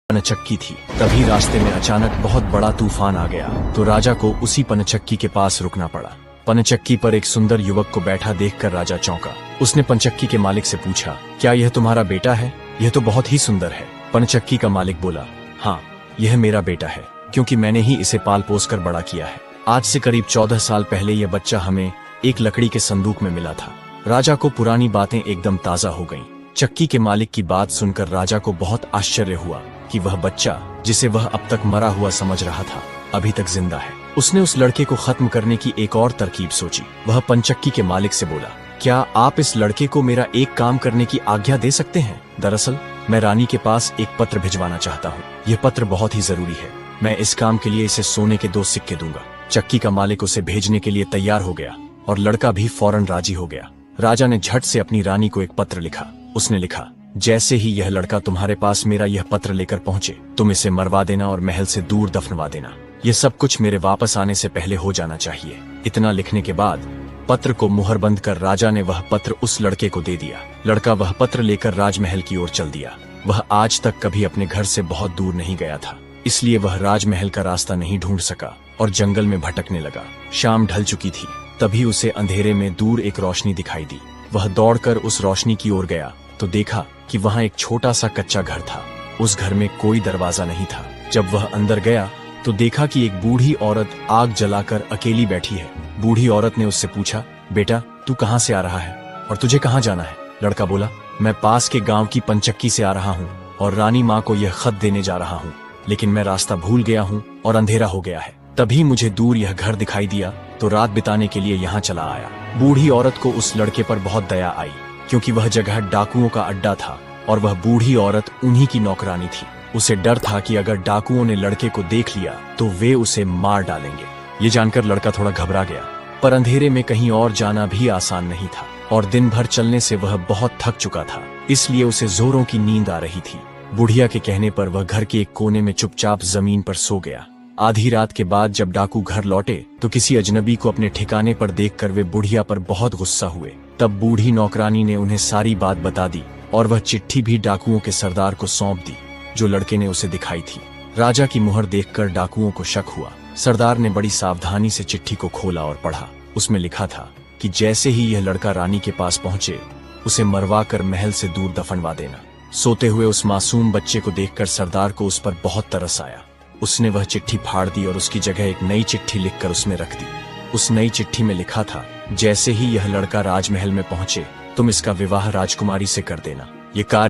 पनचक्की थी। तभी रास्ते में अचानक बहुत बड़ा तूफान आ गया तो राजा को उसी पनचक्की के पास रुकना पड़ा। पनचक्की पर एक सुंदर युवक को बैठा देखकर राजा चौंका। उसने पनचक्की के मालिक से पूछा, क्या यह तुम्हारा बेटा है? यह तो बहुत ही सुंदर है। पनचक्की का मालिक बोला, हाँ, यह मेरा बेटा है, क्योंकि मैंने ही इसे पाल पोस कर बड़ा किया है। आज से करीब 14 साल पहले यह बच्चा हमें एक लकड़ी के संदूक में मिला था। राजा को पुरानी बातें एकदम ताजा हो गईं। चक्की के मालिक की बात सुनकर राजा को बहुत आश्चर्य हुआ कि वह बच्चा, जिसे वह अब तक मरा हुआ समझ रहा था, अभी तक जिंदा है। उसने उस लड़के को खत्म करने की एक और तरकीब सोची। वह पनचक्की के मालिक से बोला, क्या आप इस लड़के को मेरा एक काम करने की आज्ञा दे सकते हैं? दरअसल मैं रानी के पास एक पत्र भिजवाना चाहता हूँ। यह पत्र बहुत ही जरूरी है। मैं इस काम के लिए इसे सोने के 2 सिक्के दूंगा। चक्की का मालिक उसे भेजने के लिए तैयार हो गया और लड़का भी फौरन राजी हो गया। राजा ने झट से अपनी रानी को एक पत्र लिखा। उसने लिखा, जैसे ही यह लड़का तुम्हारे पास मेरा यह पत्र लेकर पहुंचे, तुम इसे मरवा देना और महल से दूर दफनवा देना। यह सब कुछ मेरे वापस आने से पहले हो जाना चाहिए। इतना लिखने के बाद पत्र को मुहरबंद कर राजा ने वह पत्र उस लड़के को दे दिया। लड़का वह पत्र लेकर राजमहल की ओर चल दिया। वह आज तक कभी अपने घर से बहुत दूर नहीं गया था, इसलिए वह राजमहल का रास्ता नहीं ढूंढ सका और जंगल में भटकने लगा। शाम ढल चुकी थी। तभी उसे अंधेरे में दूर एक रोशनी दिखाई दी। वह दौड़कर उस रोशनी की ओर गया तो देखा कि वहां एक छोटा सा कच्चा घर था। उस घर में कोई दरवाजा नहीं था। जब वह अंदर गया तो देखा कि एक बूढ़ी औरत आग जलाकर अकेली बैठी है। बूढ़ी औरत ने उससे पूछा, बेटा, तू कहाँ से आ रहा है और तुझे कहाँ जाना है? लड़का बोला, मैं पास के गांव की पनचक्की से आ रहा हूँ और रानी माँ को यह खत देने जा रहा हूँ, लेकिन मैं रास्ता भूल गया हूँ और अंधेरा हो गया है। तभी मुझे दूर यह घर दिखाई दिया तो रात बिताने के लिए यहाँ चला आया। बूढ़ी औरत को उस लड़के पर बहुत दया आई, क्योंकि वह जगह डाकुओं का अड्डा था और वह बूढ़ी औरत उन्हीं की नौकरानी थी। उसे डर था कि अगर डाकुओं ने लड़के को देख लिया तो वे उसे मार डालेंगे। ये जानकर लड़का थोड़ा घबरा गया, पर अंधेरे में कहीं और जाना भी आसान नहीं था और दिन भर चलने से वह बहुत थक चुका था, इसलिए उसे जोरों की नींद आ रही थी। बुढ़िया के कहने पर वह घर के एक कोने में चुपचाप जमीन पर सो गया। आधी रात के बाद जब डाकू घर लौटे तो किसी अजनबी को अपने ठिकाने पर देखकर वे बुढ़िया पर बहुत गुस्सा हुए। तब बूढ़ी नौकरानी ने उन्हें सारी बात बता दी और वह चिट्ठी भी डाकुओं के सरदार को सौंप दी, जो लड़के ने उसे दिखाई थी। राजा की मुहर देखकर डाकुओं को शक हुआ। सरदार ने बड़ी सावधानी से चिट्ठी को खोला और पढ़ा। उसमें लिखा था कि जैसे ही यह लड़का रानी के पास पहुंचे, उसे मरवा कर महल से दूर दफनवा देना। सोते हुए उस मासूम बच्चे को देखकर सरदार को उस पर बहुत तरस आया। उसने वह चिट्ठी फाड़ दी और उसकी जगह एक नई चिट्ठी लिखकर उसमें रख दी। उस नई चिट्ठी में लिखा था, जैसे ही यह लड़का राजमहल में पहुंचे, तुम इसका विवाह राजकुमारी से कर देना। ये कार्य